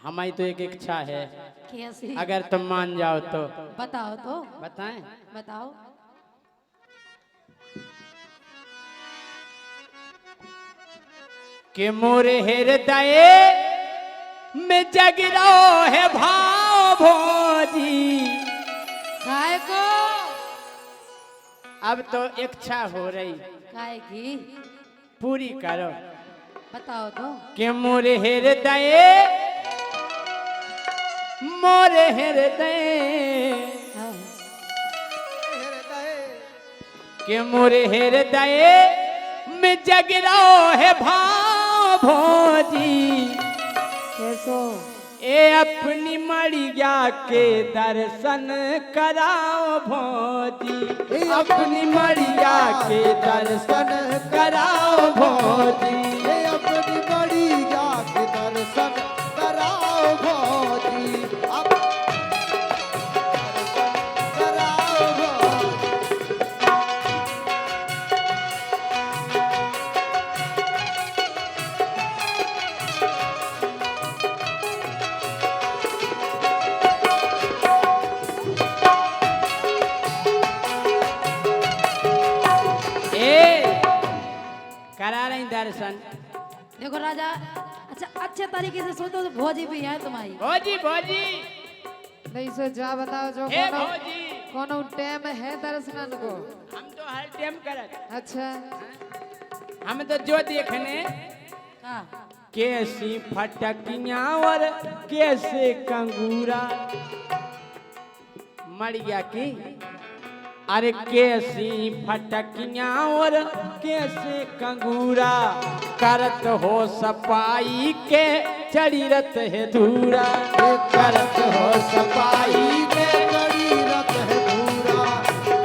हमारी तो एक इच्छा है, कैसी? अगर तुम मान जाओ तो। बताओ तो। बताएं? बताओ। कि मोरे हृदय में जग रहो है भाव भोजी। काय को? अब तो इच्छा हो रही, काय की? पूरी करो। बताओ तो। कि मोरे हृदय, मोरे हृदय, हाँ। कि मोरे हृदय में जग रहो है भाव भोजी। कैसो? ए अपनी मड़िया के दर्शन कराओ भोजी, अपनी मड़िया के दर्शन कराओ भोजी। अपनी बड़ी जात दर्शन कराओ भोजी, कराओ भोजी। करा रही दर्शन। देखो राजा, अच्छा अच्छे तरीके से सोचो तो भोजी भी है तुम्हारी। भोजी भोजी, नहीं सो जा बताओ जो हे कोनो भोजी, कोनो टाइम है दर्शन को। हम तो हर टाइम करत, अच्छा हम तो जो देखने हाँ। कैसी फटकियां और कैसे कंगूरा मड़िया की। अरे कैसी फटकियां और कैसे कंगूरा, करत हो सपाई के चढ़ी रत है धूरा। करत हो सपाई के कड़ी रत है धूरा,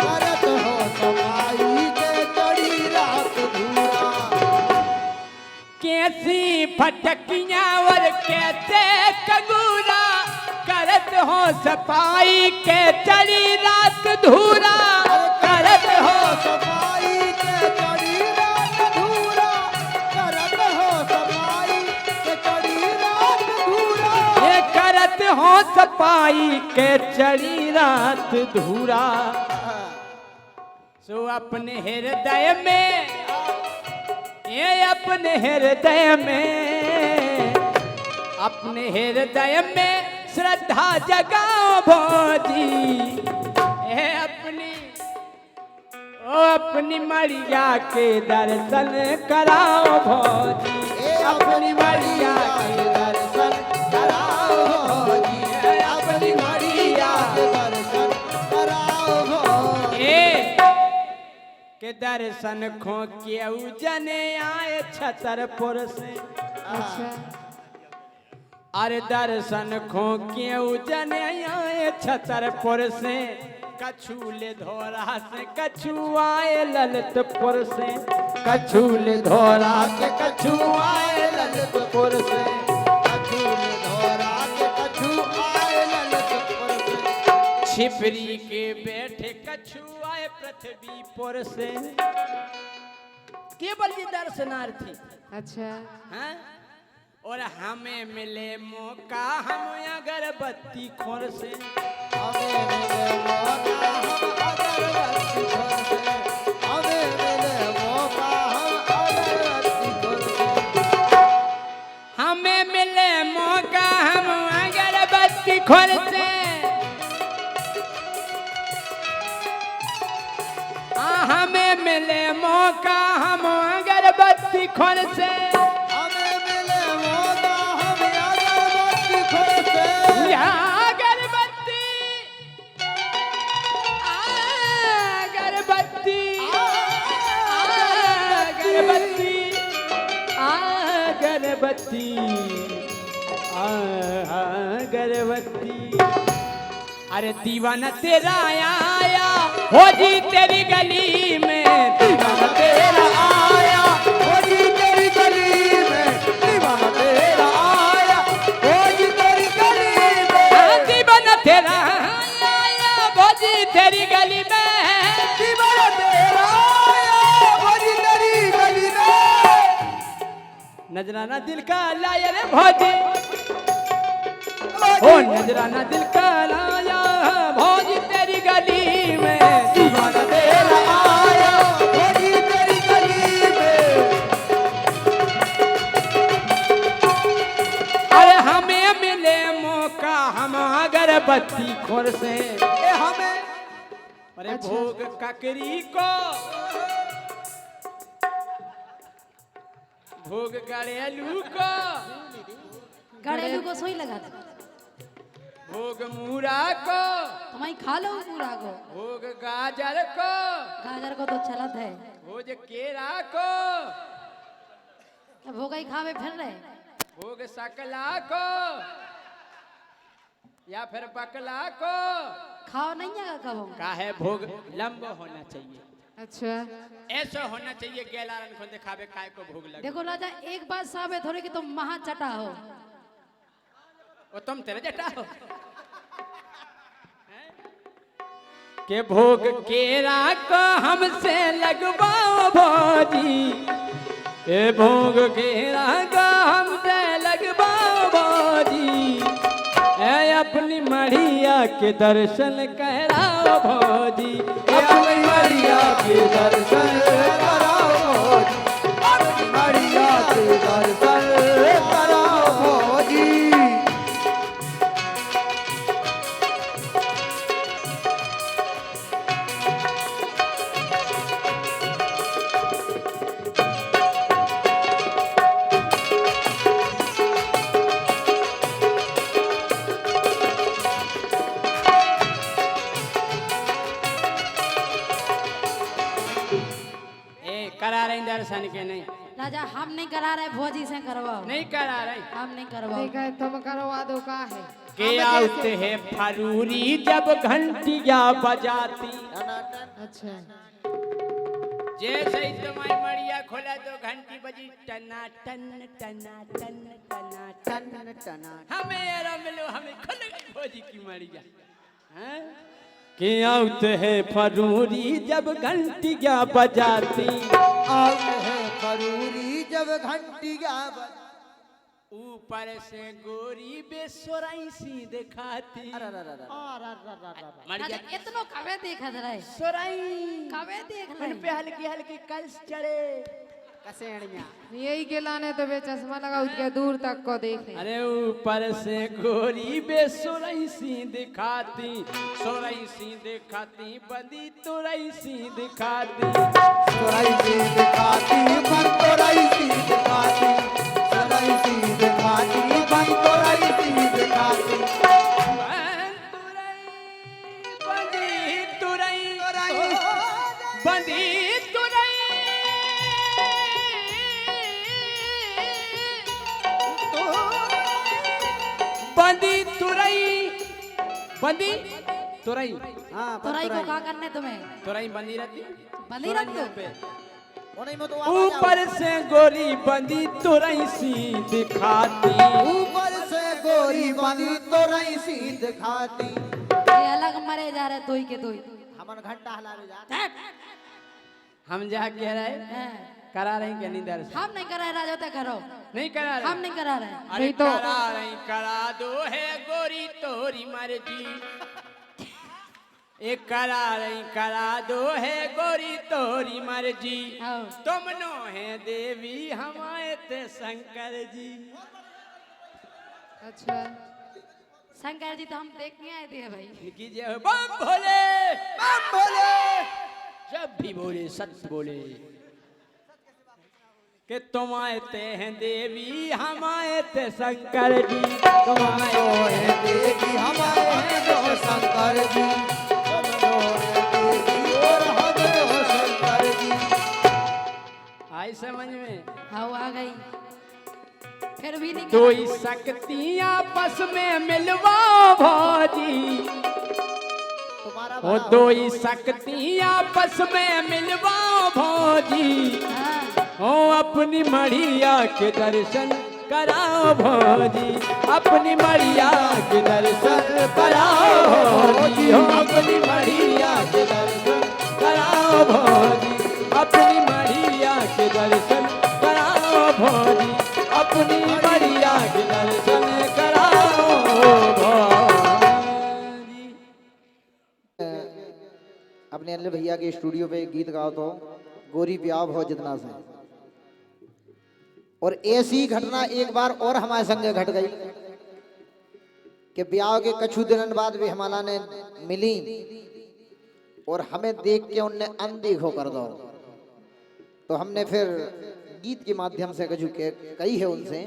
करत हो सफाई के कड़ी रात धूरा। कैसी फटकियां और कैसे कंगूरा, करत हो सफाई के चढ़ी रात धूरा। करत हो सफाई के कड़ी रात धूरा, करत हो सफाई के कड़ी रात धूरा। ये करत हो सफाई के चढ़ी रात धूरा। सो अपने हृदय में, ये अपने हृदय में, अपने हृदय में श्रद्धा जगाओ भोजी। ये अपनी, ओ अपनी मड़िया के दर्शन कराओ भोजी। अपनी मड़िया के दर्शन कराओ भोजी, अपनी मड़िया के दर्शन कराओ भोजी। के दर्शन खो के जने आए छतरपुर से। अच्छा अरे दर्शन खो के जने आए छतरपुर से। कछूले धोरा से कछु आए ललितपुर से। कछूले धोरा से कछु आए ललितपुर से। कछूले धोरा के कछु आए ललितपुर से। छिपरी के बैठे कछु आए पृथ्वीपुर से। केवल ये दर्शनार्थी। अच्छा हैं? और हमें मिले मौका हम अगरबत्ती खोर से। हमें मिले मौका हम अगरबत्ती खोर से। हमें मिले मौका हम अगरबत्ती खोर से। हमें मिले मौका हम अगरबत्ती खोर से। हमें मिले मौका हम अगरबत्ती खोर से। हमें मिले मौका हम अगरबत्ती खोर से। अगरबत्ती, अगरबत्ती, अगरबत्ती, अगरबत्ती, अगरबत्ती। अरे दीवाना तेरा आया हो जी तेरी गली में। दीवाना तेरा आया हो जी तेरी गली में। दीवाना तेरा आया हो जी तेरी गली में। दीवाना तेरा आया हो जी तेरी गली में। दीवाना तेरा आया हो जी तेरी गली में। नजराना दिल का लाया रे भौजी। भौजी ओ नजराना दिल का लाया भौजी तेरी गली में दीवाना तेरा आया भौजी तेरी गली में। अरे हमें मिले मौका हम अगरबत्ती खोर से ए हमें अरे भोग ककरी को भोग गड़ेलू को घरेलू को सोई लगा दे भोग मूरा को तुम्हारी खा लो पूरा को। भोग गाजर को गाजर को तो चलत है, भोज केरा को भोगा ही खावे फिर रहे। भोग सकला को या फिर बकला को खाओ नहीं है कब का है भोग लंबा होना चाहिए, अच्छा ऐसा होना चाहिए गैलारन को दिखावे काय को भोग लगे। देखो राजा एक बात साबित हो रही कि तुम महा चटा हो। वो तुम तेरे जटा हो हैं? के भोग केरा को हमसे लगवाओ भौजी ए भोग केरा को हमसे लगवाओ भौजी ए अपनी मढ़िया के दर्शन कराओ भौजी ए अपनी मरिया के दर्शन कराओ भौजी, अपनी मरिया के दर्शन कराओ भौजी। करा रही दर्शन के नहीं राजा हम नहीं करा रहे, भोजी से करवाओ। नहीं करा रही हम नहीं करवाओ। ठीक है तुम करवा दो का है। के आते हैं फरूरी जब घंटिया बजाती अच्छा जैसे ही तुम्हारी मड़िया खोला तो घंटी बजी टना टन टना टन टना टन टना हमें यार मिलो हमें खुल गई भोजी की मड़िया हैं के आते हैं फरूरी जब घंटिया बजाती आते हैं फरूरी जब घंटिया ऊपर से गोरी बेसुराई सी दिखाती राजा इतनो कवे देखा रहे, सुराई कवे देख उन पे रहे। हल्की हल्की कल्स चढ़े कसेड़ियां यही के लाने तो वे चश्मा लगा उसके दूर तक को देखे। अरे ऊपर से गोरी बेसुरई सी दिखाती सुरई सी दिखाती बंदी तुरई सी दिखाती तोराई सी दिखाती बन तोराई सी दिखाती तोराई सी दिखाती बन तोराई सी दिखाती बंदी तुरई बंदी तुरई बंदी तुरई बंदी तुरई हां तोराई को क्या करने तुम्हें? तुरई बंदी रहती बंदी रख दो। ओने में तो ऊपर से गोरी बंदी तुरई सी दिखाती ऊपर से गोरी बनी तोराई सी दिखाती। ये अलग मरे जा रहे तोई के तोई। हमन घंटा हलावे जा हम जा कह रहे हैं। करा रही क्या नहीं दर्शन हम नहीं करा रहे राजा तो करो। नहीं करा रहे हम नहीं करा रहे। अरे नहीं तो- करा रही करा दो है गोरी तोरी मर्जी एक करा रही करा दो है गोरी तोरी मर्जी हाँ। तुम नो है देवी हमारे ते शंकर जी अच्छा शंकर जी तो हम देखने आए थे भाई। इनकी जय हो बम भोले बम बोले जब भी बोले सत्य बोले कि तुम आते हैं देवी हम आए थे शंकर जी तुम आए तो है देवी हमारे हैं जो शंकर जी तुम तो है देवी और हम जो शंकर जी। आई समझ में हाँ आ गई। फिर भी नहीं दो करा। ही शक्तियां आपस में मिलवाओ भौजी तुम्हारा वो दो ही शक्तियां आपस में मिलवाओ भौजी हाँ। ओ अपनी मढ़िया के दर्शन कराओ भौजी अपनी मढ़िया के दर्शन कराओ भौजी हो अपनी मढ़िया के दर्शन कराओ भौजी अपनी मढ़िया के दर्शन कराओ भौजी अपनी मढ़िया के दर्शन कराओ भौजी। अपने अनिल भैया के स्टूडियो पे गीत गाओ तो गोरी ब्याह हो जितना से। और ऐसी घटना एक बार और हमारे संग घट गई कि ब्याह के कछु दिन बाद भी हमारा ने मिली और हमें देख के उनने अनदेखो कर दो। तो हमने फिर गीत के माध्यम से कछु कही है उनसे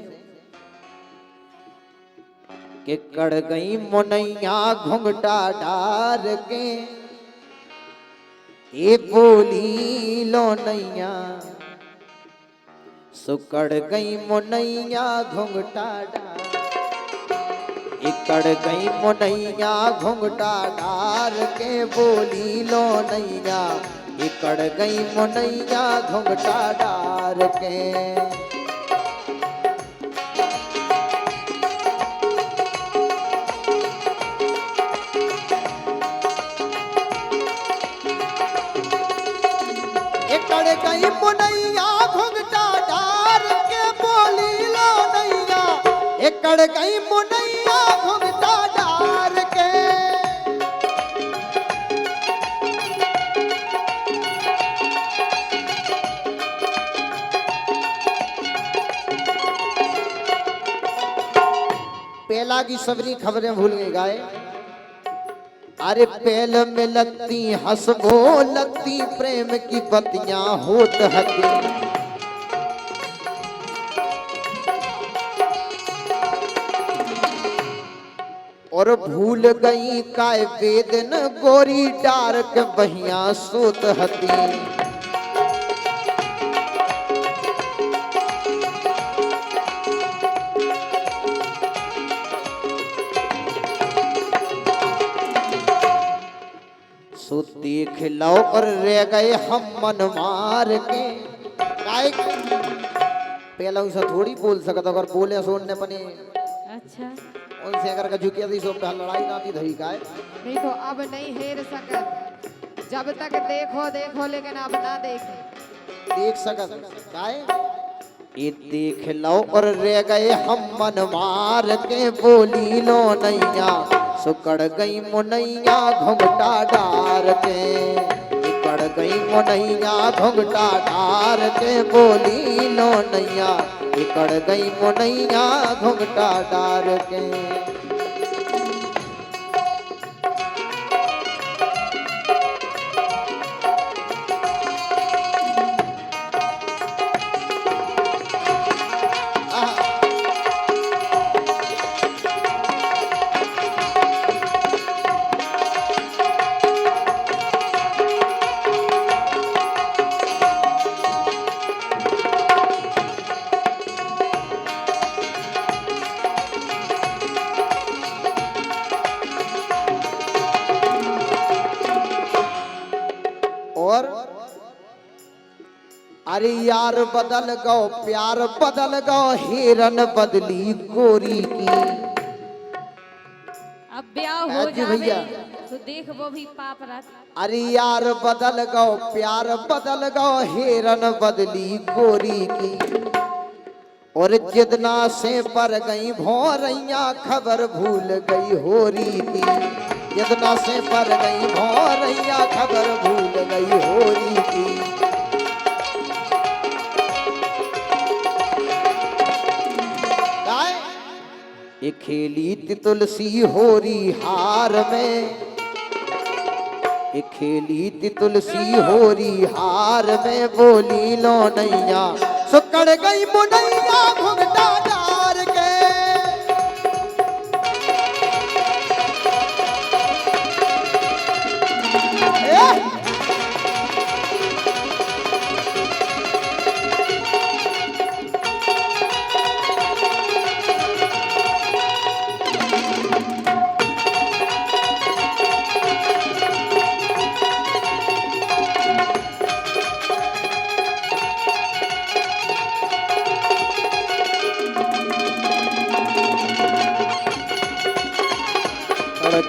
कि कड़ गई मुनैया घुंघटा डार के ए बोली लो नैया सुकड़ गई मुनैया घुंघटा डार इकड़ गई मुनैया घुंघटा डार के बोली लो नैया इकड़ गई मुनैया घुंघटा डार के। इकड़ गई मुनैया घुंघटा डार के बोली लो नैया इकड़ गई मुनैया घुंघटा डार के। पहला की सबरी खबरें भूल गई गाय। अरे पहल में लगती हंसबो लगती प्रेम की बत्तियां होत हती और भूल गई काय वेदन गोरी डार के बहिया सोत हती। सो देख लो और रह गए हम मन मार के। काय पहला उसे थोड़ी बोल सकता अगर बोले सोने पने अच्छा उनसे अगर कछु किया तो पहला लड़ाई ना थी धरी काय नहीं तो अब नहीं हेर सकत जब तक देखो देखो लेकिन अब ना देखे देख सकत काय ये देख लो और रह गए हम मन मार के बोली लो नैया सुकड़ गई मुनैया घुंघटा डार के इकड़ गई मुनैया घुंघटा डार के बोली लो नैया इकड़ गई मुनैया घुंघटा डार के। और अरे यार बदल गो प्यार बदल गो हिरन बदली गोरी की। अब ब्याह हो जी भैया। जावे तो देख वो भी पाप रख। अरे यार बदल गो प्यार बदल गो हिरन बदली गोरी की और जितना से पर गई भोरैया खबर भूल गई होरी की। जितना से पर गई भोरैया खबर भूल गई होरी की। ये खेली थी तुलसी होरी हार में ये खेली थी तुलसी होरी हार में बोली लो नैया सुकड़ गई मुनैया घुंघटा डार के।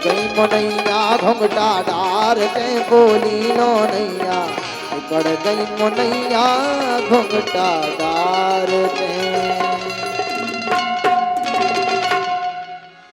गई मुनैया घुंघटा डार के बोली लो नैया पड़ गई मुनैया घुंघटा डार के।